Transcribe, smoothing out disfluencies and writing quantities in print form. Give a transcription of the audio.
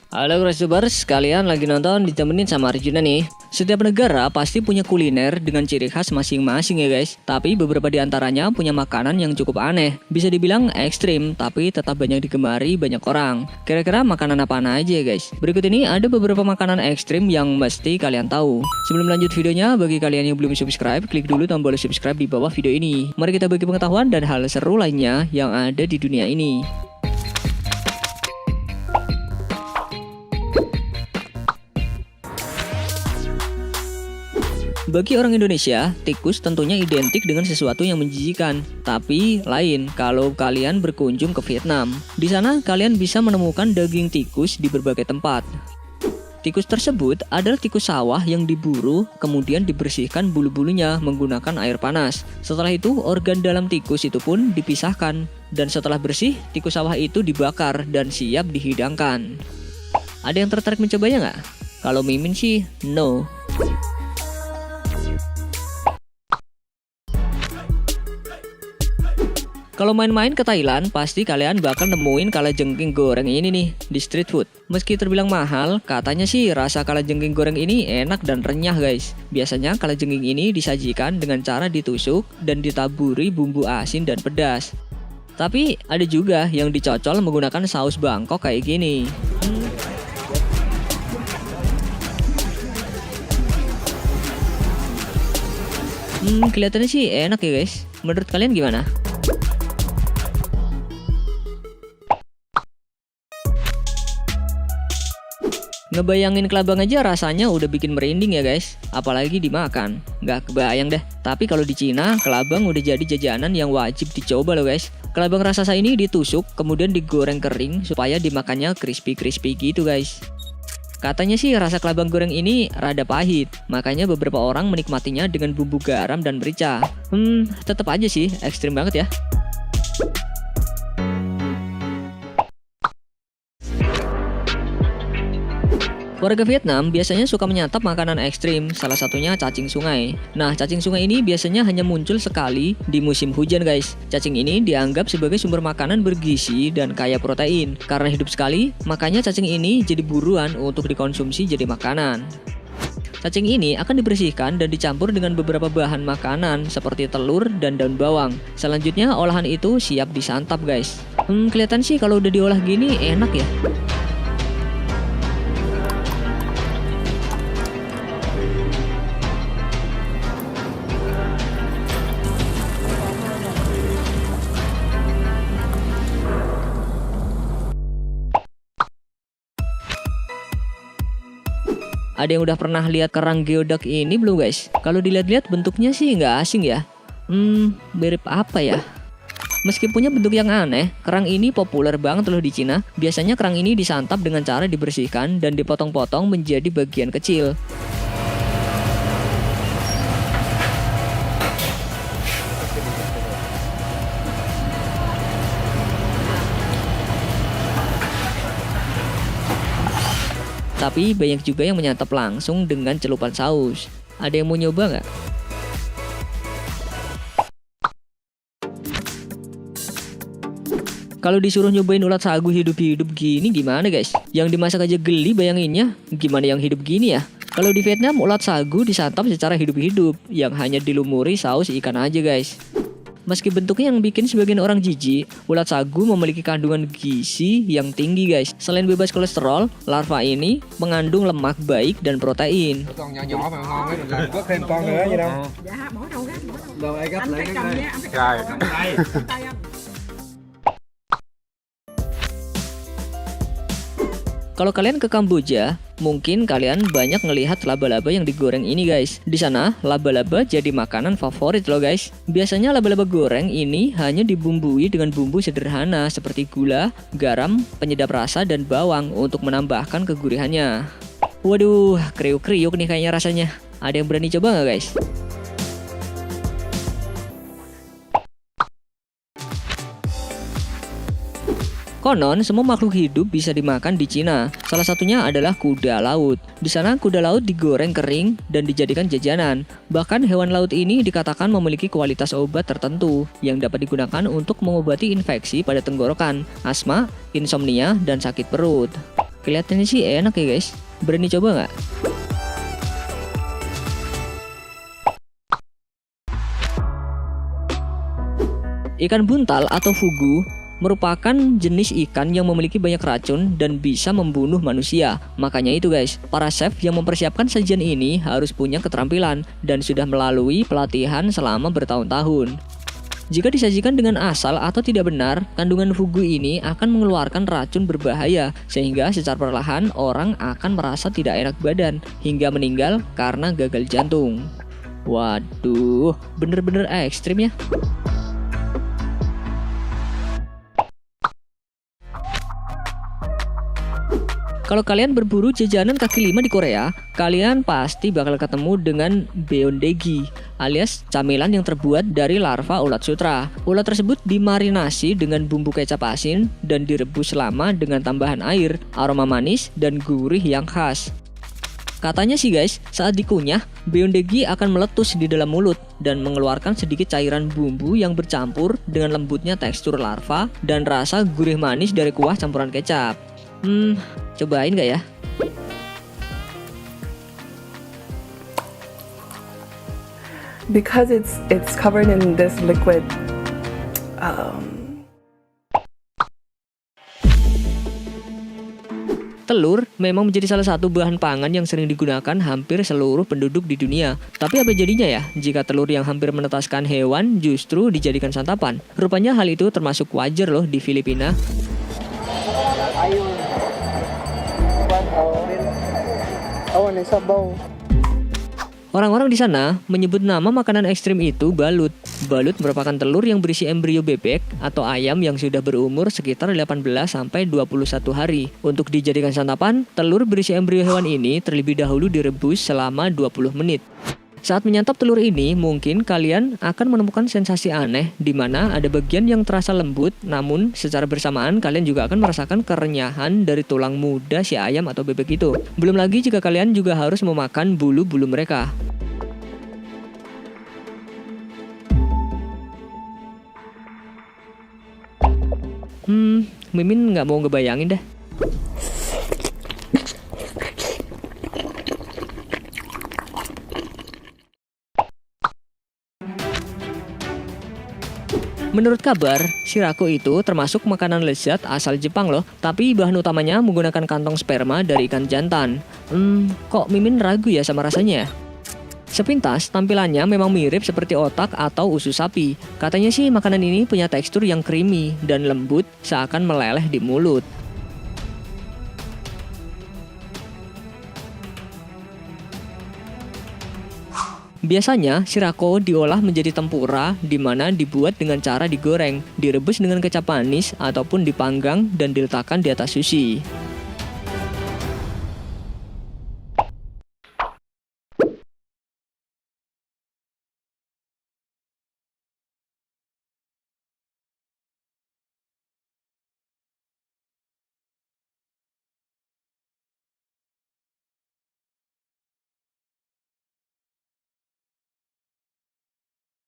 Halo Grasubers, kalian lagi nonton ditemenin sama Arjuna nih. Setiap negara pasti punya kuliner dengan ciri khas masing-masing ya guys. Tapi beberapa di antaranya punya makanan yang cukup aneh. Bisa dibilang ekstrim, tapi tetap banyak digemari banyak orang. Kira-kira makanan apaan aja ya guys? Berikut ini ada beberapa makanan ekstrim yang mesti kalian tahu. Sebelum lanjut videonya, bagi kalian yang belum subscribe, klik dulu tombol subscribe di bawah video ini. Mari kita bagi pengetahuan dan hal seru lainnya yang ada di dunia ini. Bagi orang Indonesia, tikus tentunya identik dengan sesuatu yang menjijikan. Tapi lain kalau kalian berkunjung ke Vietnam. Di sana kalian bisa menemukan daging tikus di berbagai tempat. Tikus tersebut adalah tikus sawah yang diburu, kemudian dibersihkan bulu-bulunya menggunakan air panas. Setelah itu, organ dalam tikus itu pun dipisahkan. Dan setelah bersih, tikus sawah itu dibakar dan siap dihidangkan. Ada yang tertarik mencobanya nggak? Kalau Mimin sih, no. Kalau main-main ke Thailand, pasti kalian bakal nemuin kalajengking goreng ini nih di street food. Meski terbilang mahal, katanya sih rasa kalajengking goreng ini enak dan renyah guys. Biasanya kalajengking ini disajikan dengan cara ditusuk dan ditaburi bumbu asin dan pedas. Tapi ada juga yang dicocol menggunakan saus Bangkok kayak gini. Kelihatannya sih enak ya guys. Menurut kalian gimana? Ngebayangin kelabang aja rasanya udah bikin merinding ya guys. Apalagi dimakan. Nggak kebayang deh. Tapi kalau di Cina, kelabang udah jadi jajanan yang wajib dicoba loh guys. Kelabang raksasa ini ditusuk, kemudian digoreng kering supaya dimakannya crispy-crispy gitu guys. Katanya sih rasa kelabang goreng ini rada pahit. Makanya beberapa orang menikmatinya dengan bumbu garam dan merica. Tetap aja sih ekstrim banget ya. Warga Vietnam biasanya suka menyantap makanan ekstrim, salah satunya cacing sungai. Nah, cacing sungai ini biasanya hanya muncul sekali di musim hujan guys. Cacing ini dianggap sebagai sumber makanan bergizi dan kaya protein. Karena hidup sekali, makanya cacing ini jadi buruan untuk dikonsumsi jadi makanan. Cacing ini akan dibersihkan dan dicampur dengan beberapa bahan makanan seperti telur dan daun bawang. Selanjutnya olahan itu siap disantap guys. Kelihatan sih kalau udah diolah gini enak ya. Ada yang udah pernah lihat kerang geodak ini belum guys? Kalau dilihat-lihat bentuknya sih nggak asing ya. Mirip apa ya? Meski punya bentuk yang aneh, kerang ini populer banget loh di Cina. Biasanya kerang ini disantap dengan cara dibersihkan dan dipotong-potong menjadi bagian kecil. Tapi banyak juga yang menyantap langsung dengan celupan saus. Ada yang mau nyoba nggak? Kalau disuruh nyobain ulat sagu hidup-hidup gini gimana guys? Yang dimasak aja geli bayanginnya. Gimana yang hidup gini ya? Kalau di Vietnam ulat sagu disantap secara hidup-hidup, yang hanya dilumuri saus ikan aja guys. Meski bentuknya yang bikin sebagian orang jijik, ulat sagu memiliki kandungan gizi yang tinggi guys. Selain bebas kolesterol, larva ini mengandung lemak baik dan protein. Kalau kalian ke Kamboja, mungkin kalian banyak ngelihat laba-laba yang digoreng ini guys. Di sana, laba-laba jadi makanan favorit loh guys. Biasanya laba-laba goreng ini hanya dibumbui dengan bumbu sederhana seperti gula, garam, penyedap rasa, dan bawang untuk menambahkan kegurihannya. Waduh, kriuk-kriuk nih kayaknya rasanya. Ada yang berani coba nggak guys? Konon, semua makhluk hidup bisa dimakan di Cina. Salah satunya adalah kuda laut. Di sana, kuda laut digoreng kering dan dijadikan jajanan. Bahkan hewan laut ini dikatakan memiliki kualitas obat tertentu yang dapat digunakan untuk mengobati infeksi pada tenggorokan, asma, insomnia, dan sakit perut. Kelihatannya sih enak ya guys. Berani coba nggak? Ikan buntal atau fugu merupakan jenis ikan yang memiliki banyak racun dan bisa membunuh manusia. Makanya itu guys, para chef yang mempersiapkan sajian ini harus punya keterampilan dan sudah melalui pelatihan selama bertahun-tahun. Jika disajikan dengan asal atau tidak benar, kandungan fugu ini akan mengeluarkan racun berbahaya sehingga secara perlahan orang akan merasa tidak enak badan hingga meninggal karena gagal jantung. Waduh, bener-bener ekstrim ya. Kalau kalian berburu jajanan kaki lima di Korea, kalian pasti bakal ketemu dengan beondegi, alias camilan yang terbuat dari larva ulat sutra. Ulat tersebut dimarinasi dengan bumbu kecap asin dan direbus lama dengan tambahan air, aroma manis, dan gurih yang khas. Katanya sih guys, saat dikunyah, beondegi akan meletus di dalam mulut dan mengeluarkan sedikit cairan bumbu yang bercampur dengan lembutnya tekstur larva dan rasa gurih manis dari kuah campuran kecap. Cobain nggak ya? Because it's covered in this liquid. Telur memang menjadi salah satu bahan pangan yang sering digunakan hampir seluruh penduduk di dunia. Tapi apa jadinya ya jika telur yang hampir menetaskan hewan justru dijadikan santapan? Rupanya hal itu termasuk wajar loh di Filipina. Orang-orang di sana menyebut nama makanan ekstrim itu balut. Balut merupakan telur yang berisi embrio bebek atau ayam yang sudah berumur sekitar 18-21 hari. Untuk dijadikan santapan, telur berisi embrio hewan ini terlebih dahulu direbus selama 20 menit. Saat menyantap telur ini, mungkin kalian akan menemukan sensasi aneh di mana ada bagian yang terasa lembut, namun secara bersamaan kalian juga akan merasakan kerenyahan dari tulang muda si ayam atau bebek itu. Belum lagi jika kalian juga harus memakan bulu-bulu mereka. Mimin nggak mau ngebayangin dah. Menurut kabar, shirako itu termasuk makanan lezat asal Jepang loh. Tapi bahan utamanya menggunakan kantong sperma dari ikan jantan. Kok Mimin ragu ya sama rasanya? Sepintas, tampilannya memang mirip seperti otak atau usus sapi. Katanya sih makanan ini punya tekstur yang creamy dan lembut seakan meleleh di mulut. Biasanya, shirako diolah menjadi tempura di mana dibuat dengan cara digoreng, direbus dengan kecap manis, ataupun dipanggang dan diletakkan di atas sushi.